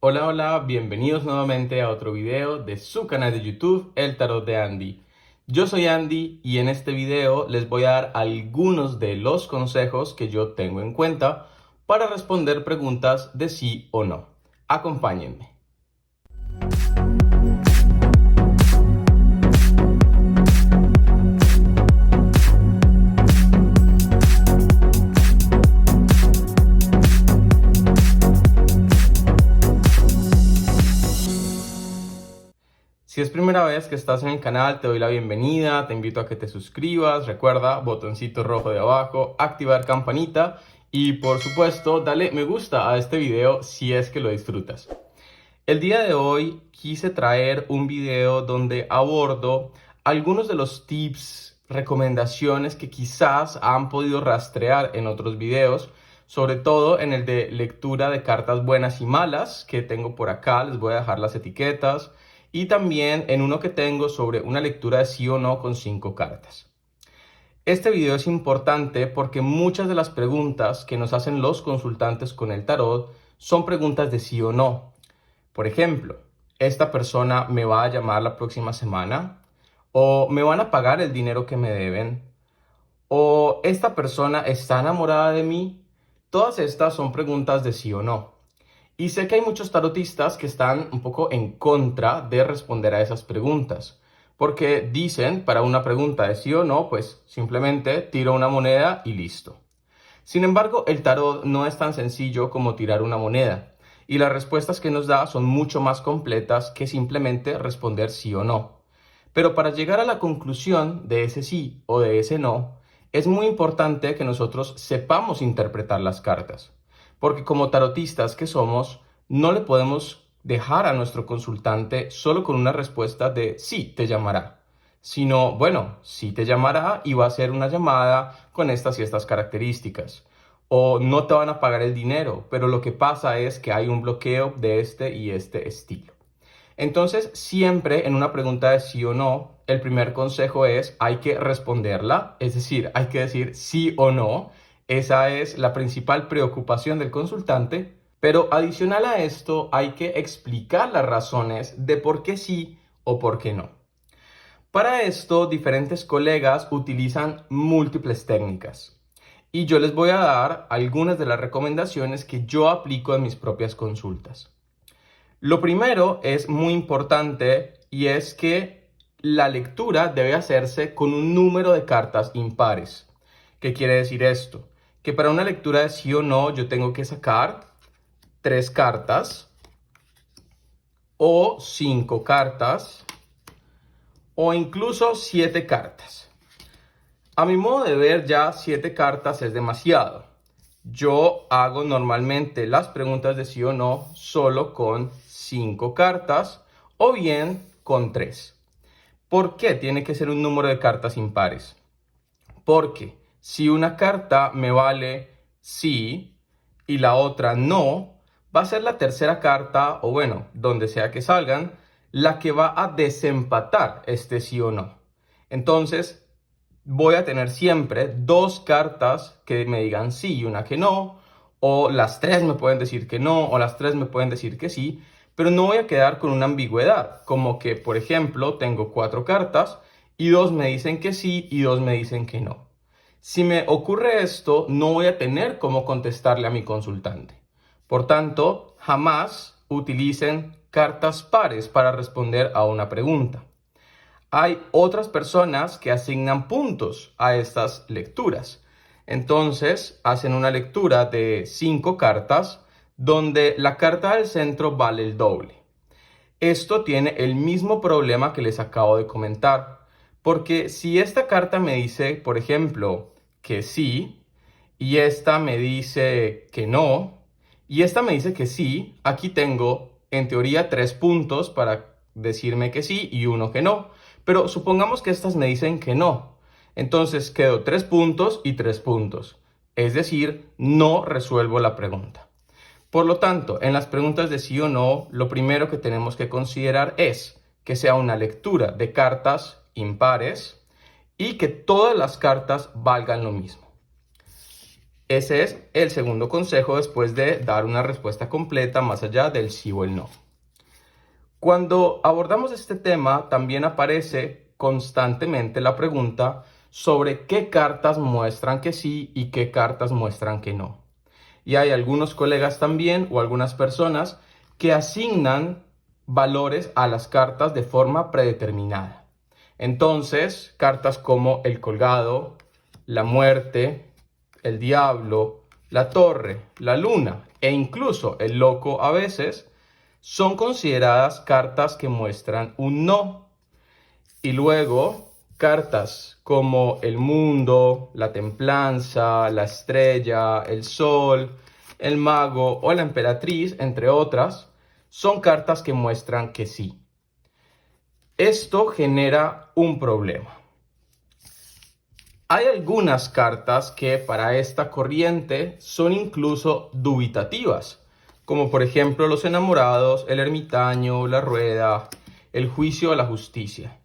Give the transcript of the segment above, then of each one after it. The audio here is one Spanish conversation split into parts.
Hola, hola, bienvenidos nuevamente a otro video de su canal de YouTube, El Tarot de Andy. Yo soy Andy y en este video les voy a dar algunos de los consejos que yo tengo en cuenta para responder preguntas de sí o no. Acompáñenme. Si es primera vez que estás en el canal, te doy la bienvenida, te invito a que te suscribas, recuerda, botoncito rojo de abajo, activar campanita y por supuesto, dale me gusta a este video si es que lo disfrutas. El día de hoy quise traer un video donde abordo algunos de los tips, recomendaciones que quizás han podido rastrear en otros videos, sobre todo en el de lectura de cartas buenas y malas que tengo por acá, les voy a dejar las etiquetas, y también en uno que tengo sobre una lectura de sí o no con 5 cartas. Este video es importante porque muchas de las preguntas que nos hacen los consultantes con el tarot son preguntas de sí o no. Por ejemplo, ¿esta persona me va a llamar la próxima semana? ¿O me van a pagar el dinero que me deben? ¿O esta persona está enamorada de mí? Todas estas son preguntas de sí o no. Y sé que hay muchos tarotistas que están un poco en contra de responder a esas preguntas, porque dicen, para una pregunta de sí o no, pues simplemente tiro una moneda y listo. Sin embargo, el tarot no es tan sencillo como tirar una moneda, y las respuestas que nos da son mucho más completas que simplemente responder sí o no. Pero para llegar a la conclusión de ese sí o de ese no, es muy importante que nosotros sepamos interpretar las cartas, porque como tarotistas que somos, no le podemos dejar a nuestro consultante solo con una respuesta de sí te llamará, sino, bueno, sí te llamará y va a ser una llamada con estas y estas características. O no te van a pagar el dinero, pero lo que pasa es que hay un bloqueo de este y este estilo. Entonces, siempre en una pregunta de sí o no, el primer consejo es hay que responderla, es decir, hay que decir sí o no. Esa es la principal preocupación del consultante, pero adicional a esto hay que explicar las razones de por qué sí o por qué no. Para esto, diferentes colegas utilizan múltiples técnicas y yo les voy a dar algunas de las recomendaciones que yo aplico en mis propias consultas. Lo primero es muy importante y es que la lectura debe hacerse con un número de cartas impares. ¿Qué quiere decir esto? Que para una lectura de sí o no yo tengo que sacar 3 cartas o 5 cartas o incluso 7 cartas. A mi modo de ver, ya 7 cartas es demasiado. Yo hago normalmente las preguntas de sí o no solo con 5 cartas o bien con 3. ¿Por qué tiene que ser un número de cartas impares? Porque si una carta me vale sí y la otra no, va a ser la tercera carta, o bueno, donde sea que salgan, la que va a desempatar este sí o no. Entonces, voy a tener siempre 2 cartas que me digan sí y una que no, o las 3 me pueden decir que no, o las 3 me pueden decir que sí, pero no voy a quedar con una ambigüedad, como que, por ejemplo, tengo 4 cartas y 2 me dicen que sí y 2 me dicen que no. Si me ocurre esto, no voy a tener cómo contestarle a mi consultante. Por tanto, jamás utilicen cartas pares para responder a una pregunta. Hay otras personas que asignan puntos a estas lecturas. Entonces, hacen una lectura de 5 cartas donde la carta del centro vale el doble. Esto tiene el mismo problema que les acabo de comentar, porque si esta carta me dice, por ejemplo, que sí, y esta me dice que no, y esta me dice que sí, aquí tengo en teoría 3 puntos para decirme que sí y uno que no, pero supongamos que estas me dicen que no, entonces quedo 3 puntos y 3 puntos, es decir, no resuelvo la pregunta. Por lo tanto, en las preguntas de sí o no, lo primero que tenemos que considerar es que sea una lectura de cartas impares y que todas las cartas valgan lo mismo. Ese es el segundo consejo después de dar una respuesta completa más allá del sí o el no. Cuando abordamos este tema, también aparece constantemente la pregunta sobre qué cartas muestran que sí y qué cartas muestran que no. Y hay algunos colegas también o algunas personas que asignan valores a las cartas de forma predeterminada. Entonces, cartas como el colgado, la muerte, el diablo, la torre, la luna e incluso el loco a veces son consideradas cartas que muestran un no. Y luego, cartas como el mundo, la templanza, la estrella, el sol, el mago o la emperatriz, entre otras, son cartas que muestran que sí. Esto genera un problema. Hay algunas cartas que para esta corriente son incluso dubitativas, como por ejemplo los enamorados, el ermitaño, la rueda, el juicio o la justicia.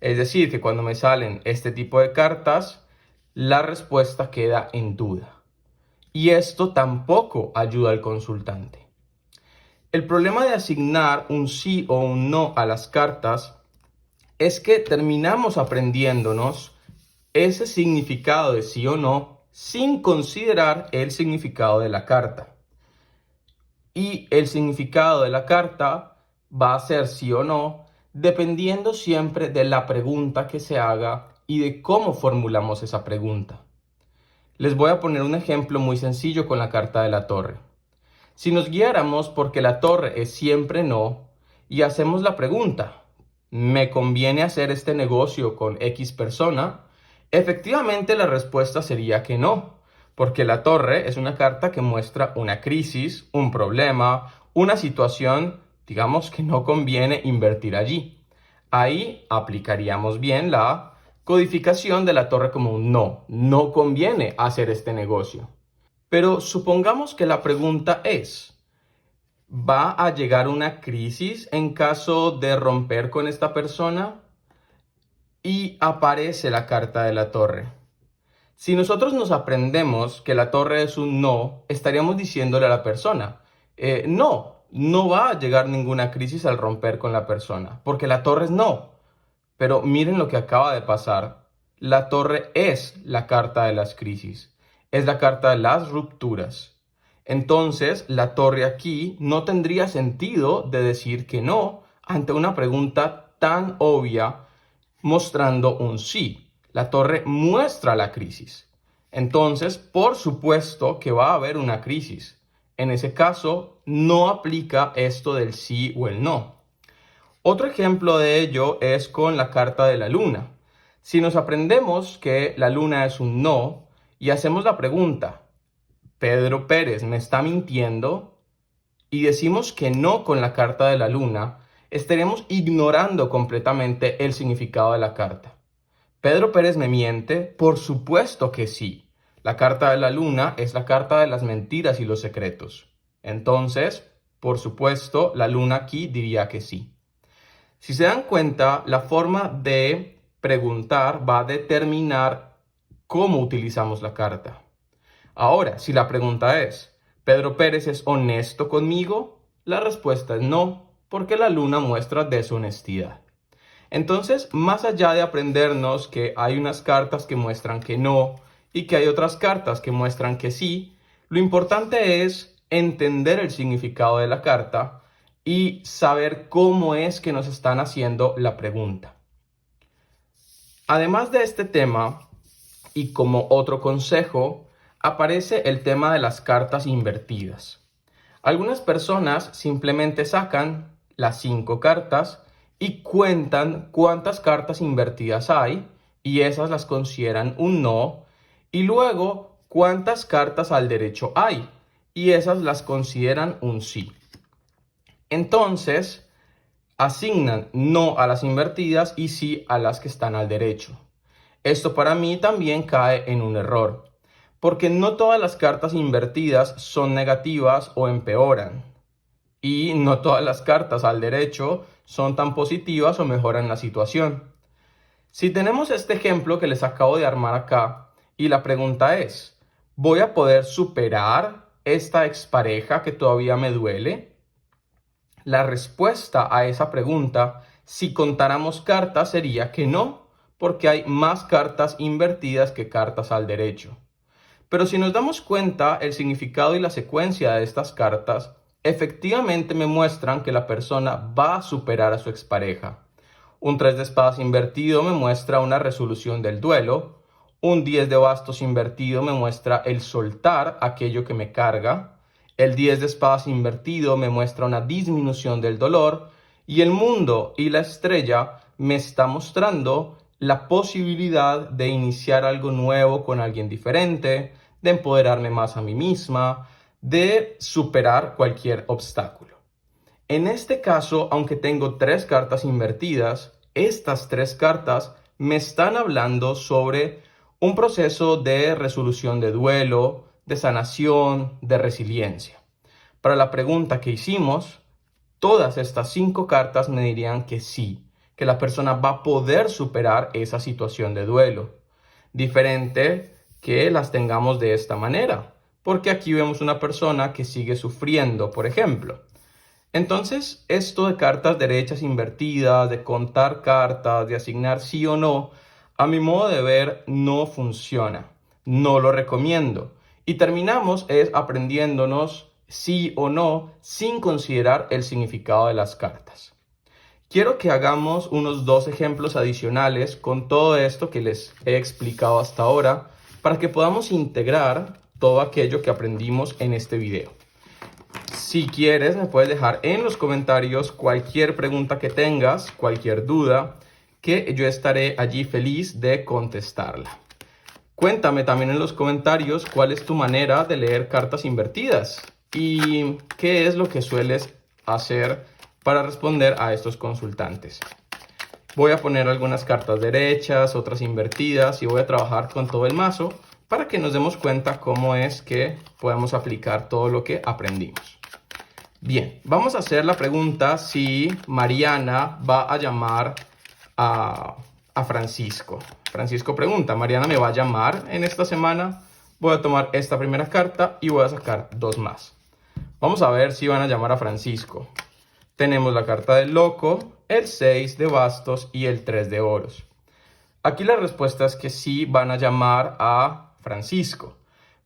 Es decir, que cuando me salen este tipo de cartas, la respuesta queda en duda. Y esto tampoco ayuda al consultante. El problema de asignar un sí o un no a las cartas es que terminamos aprendiéndonos ese significado de sí o no sin considerar el significado de la carta. Y el significado de la carta va a ser sí o no, dependiendo siempre de la pregunta que se haga y de cómo formulamos esa pregunta. Les voy a poner un ejemplo muy sencillo con la carta de la torre. Si nos guiáramos porque la torre es siempre no y hacemos la pregunta, ¿me conviene hacer este negocio con X persona? Efectivamente, la respuesta sería que no, porque la torre es una carta que muestra una crisis, un problema, una situación, digamos que no conviene invertir allí. Ahí aplicaríamos bien la codificación de la torre como un no, no conviene hacer este negocio. Pero supongamos que la pregunta es, ¿va a llegar una crisis en caso de romper con esta persona? Y aparece la carta de la torre. Si nosotros nos aprendemos que la torre es un no, estaríamos diciéndole a la persona, no va a llegar ninguna crisis al romper con la persona, porque la torre es no. Pero miren lo que acaba de pasar. La torre es la carta de las crisis, es la carta de las rupturas. Entonces, la torre aquí no tendría sentido de decir que no ante una pregunta tan obvia mostrando un sí. La torre muestra la crisis. Entonces, por supuesto que va a haber una crisis. En ese caso, no aplica esto del sí o el no. Otro ejemplo de ello es con la carta de la luna. Si nos aprendemos que la luna es un no y hacemos la pregunta, ¿Pedro Pérez me está mintiendo? Y decimos que no con la carta de la luna, estaremos ignorando completamente el significado de la carta. ¿Pedro Pérez me miente? Por supuesto que sí. La carta de la luna es la carta de las mentiras y los secretos. Entonces, por supuesto, la luna aquí diría que sí. Si se dan cuenta, la forma de preguntar va a determinar cómo utilizamos la carta. Ahora, si la pregunta es, ¿Pedro Pérez es honesto conmigo? La respuesta es no, porque la luna muestra deshonestidad. Entonces, más allá de aprendernos que hay unas cartas que muestran que no y que hay otras cartas que muestran que sí, lo importante es entender el significado de la carta y saber cómo es que nos están haciendo la pregunta. Además de este tema, y como otro consejo, aparece el tema de las cartas invertidas. Algunas personas simplemente sacan las 5 cartas y cuentan cuántas cartas invertidas hay y esas las consideran un no, y luego cuántas cartas al derecho hay y esas las consideran un sí. Entonces, asignan no a las invertidas y sí a las que están al derecho. Esto para mí también cae en un error, porque no todas las cartas invertidas son negativas o empeoran. Y no todas las cartas al derecho son tan positivas o mejoran la situación. Si tenemos este ejemplo que les acabo de armar acá, y la pregunta es, ¿Voy a poder superar esta expareja que todavía me duele? La respuesta a esa pregunta, si contáramos cartas, sería que no, porque hay más cartas invertidas que cartas al derecho. Pero si nos damos cuenta, el significado y la secuencia de estas cartas efectivamente me muestran que la persona va a superar a su expareja. Un 3 de espadas invertido me muestra una resolución del duelo. Un 10 de bastos invertido me muestra el soltar aquello que me carga. El 10 de espadas invertido me muestra una disminución del dolor. Y el mundo y la estrella me está mostrando la posibilidad de iniciar algo nuevo con alguien diferente, de empoderarme más a mí misma, de superar cualquier obstáculo. En este caso, aunque tengo 3 cartas invertidas, estas 3 cartas me están hablando sobre un proceso de resolución de duelo, de sanación, de resiliencia. Para la pregunta que hicimos, todas estas 5 cartas me dirían que sí, que la persona va a poder superar esa situación de duelo. Diferente que las tengamos de esta manera, porque aquí vemos una persona que sigue sufriendo, por ejemplo. Entonces, esto de cartas derechas invertidas, de contar cartas, de asignar sí o no, a mi modo de ver, no funciona. No lo recomiendo. Y terminamos aprendiéndonos sí o no sin considerar el significado de las cartas. Quiero que hagamos unos 2 ejemplos adicionales con todo esto que les he explicado hasta ahora para que podamos integrar todo aquello que aprendimos en este video. Si quieres, me puedes dejar en los comentarios cualquier pregunta que tengas, cualquier duda, que yo estaré allí feliz de contestarla. Cuéntame también en los comentarios cuál es tu manera de leer cartas invertidas y qué es lo que sueles hacer para responder a estos consultantes. Voy a poner algunas cartas derechas, otras invertidas y voy a trabajar con todo el mazo para que nos demos cuenta cómo es que podemos aplicar todo lo que aprendimos. Bien, vamos a hacer la pregunta si Mariana va a llamar a Francisco. Francisco pregunta, ¿Mariana me va a llamar en esta semana? Voy a tomar esta primera carta y voy a sacar 2 más. Vamos a ver si van a llamar a Francisco. Tenemos la carta del loco, el 6 de bastos y el 3 de oros. Aquí la respuesta es que sí van a llamar a Francisco,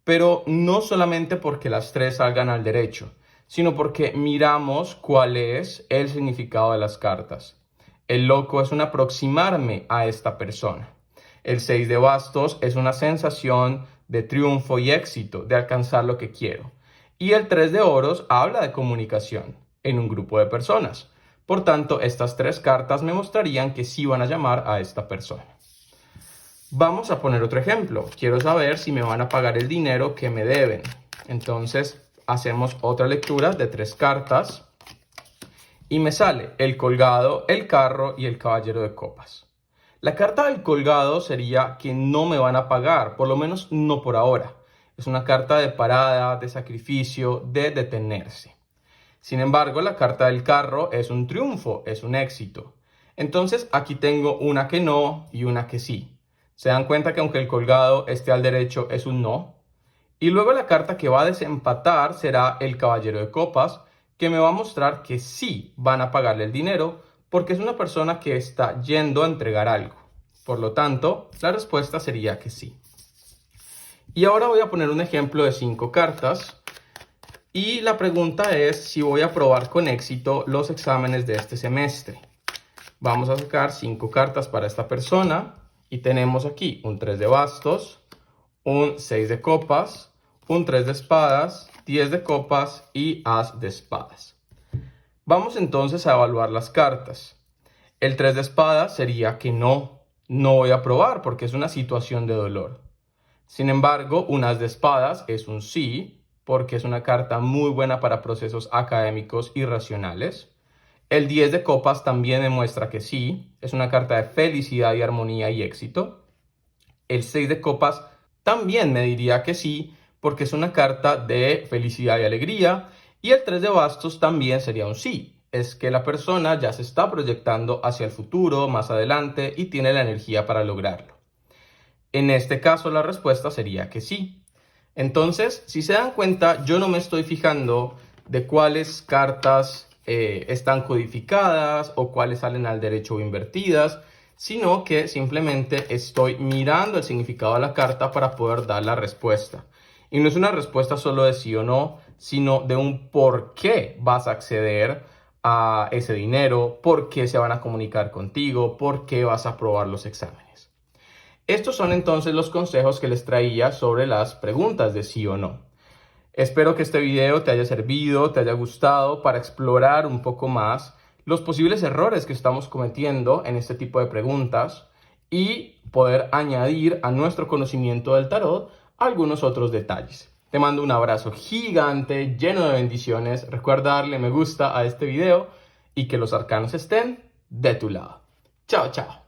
pero no solamente porque las 3 salgan al derecho, sino porque miramos cuál es el significado de las cartas. El loco es un aproximarme a esta persona. El 6 de bastos es una sensación de triunfo y éxito, de alcanzar lo que quiero. Y el 3 de oros habla de comunicación en un grupo de personas. Por tanto, estas 3 cartas me mostrarían que sí van a llamar a esta persona. Vamos a poner otro ejemplo. Quiero saber si me van a pagar el dinero que me deben. Entonces, hacemos otra lectura de 3 cartas y me sale el colgado, el carro y el caballero de copas. La carta del colgado sería que no me van a pagar, por lo menos no por ahora. Es una carta de parada, de sacrificio, de detenerse. Sin embargo, la carta del carro es un triunfo, es un éxito. Entonces, aquí tengo una que no y una que sí. Se dan cuenta que aunque el colgado esté al derecho, es un no. Y luego la carta que va a desempatar será el caballero de copas, que me va a mostrar que sí van a pagarle el dinero porque es una persona que está yendo a entregar algo. Por lo tanto, la respuesta sería que sí. Y ahora voy a poner un ejemplo de 5 cartas. Y la pregunta es si voy a probar con éxito los exámenes de este semestre. Vamos a sacar 5 cartas para esta persona. Y tenemos aquí un 3 de bastos, un 6 de copas, un 3 de espadas, 10 de copas y as de espadas. Vamos entonces a evaluar las cartas. El 3 de espadas sería que no voy a probar porque es una situación de dolor. Sin embargo, un as de espadas es un sí porque es una carta muy buena para procesos académicos y racionales. El 10 de copas también demuestra que sí, es una carta de felicidad y armonía y éxito. El 6 de copas también me diría que sí, porque es una carta de felicidad y alegría. Y el 3 de bastos también sería un sí. Es que la persona ya se está proyectando hacia el futuro, más adelante, y tiene la energía para lograrlo. En este caso, la respuesta sería que sí. Entonces, si se dan cuenta, yo no me estoy fijando de cuáles cartas están codificadas o cuáles salen al derecho o invertidas, sino que simplemente estoy mirando el significado de la carta para poder dar la respuesta. Y no es una respuesta solo de sí o no, sino de un por qué vas a acceder a ese dinero, por qué se van a comunicar contigo, por qué vas a aprobar los exámenes. Estos son entonces los consejos que les traía sobre las preguntas de sí o no. Espero que este video te haya servido, te haya gustado para explorar un poco más los posibles errores que estamos cometiendo en este tipo de preguntas y poder añadir a nuestro conocimiento del tarot algunos otros detalles. Te mando un abrazo gigante, lleno de bendiciones. Recuerda darle me gusta a este video y que los arcanos estén de tu lado. Chao, chao.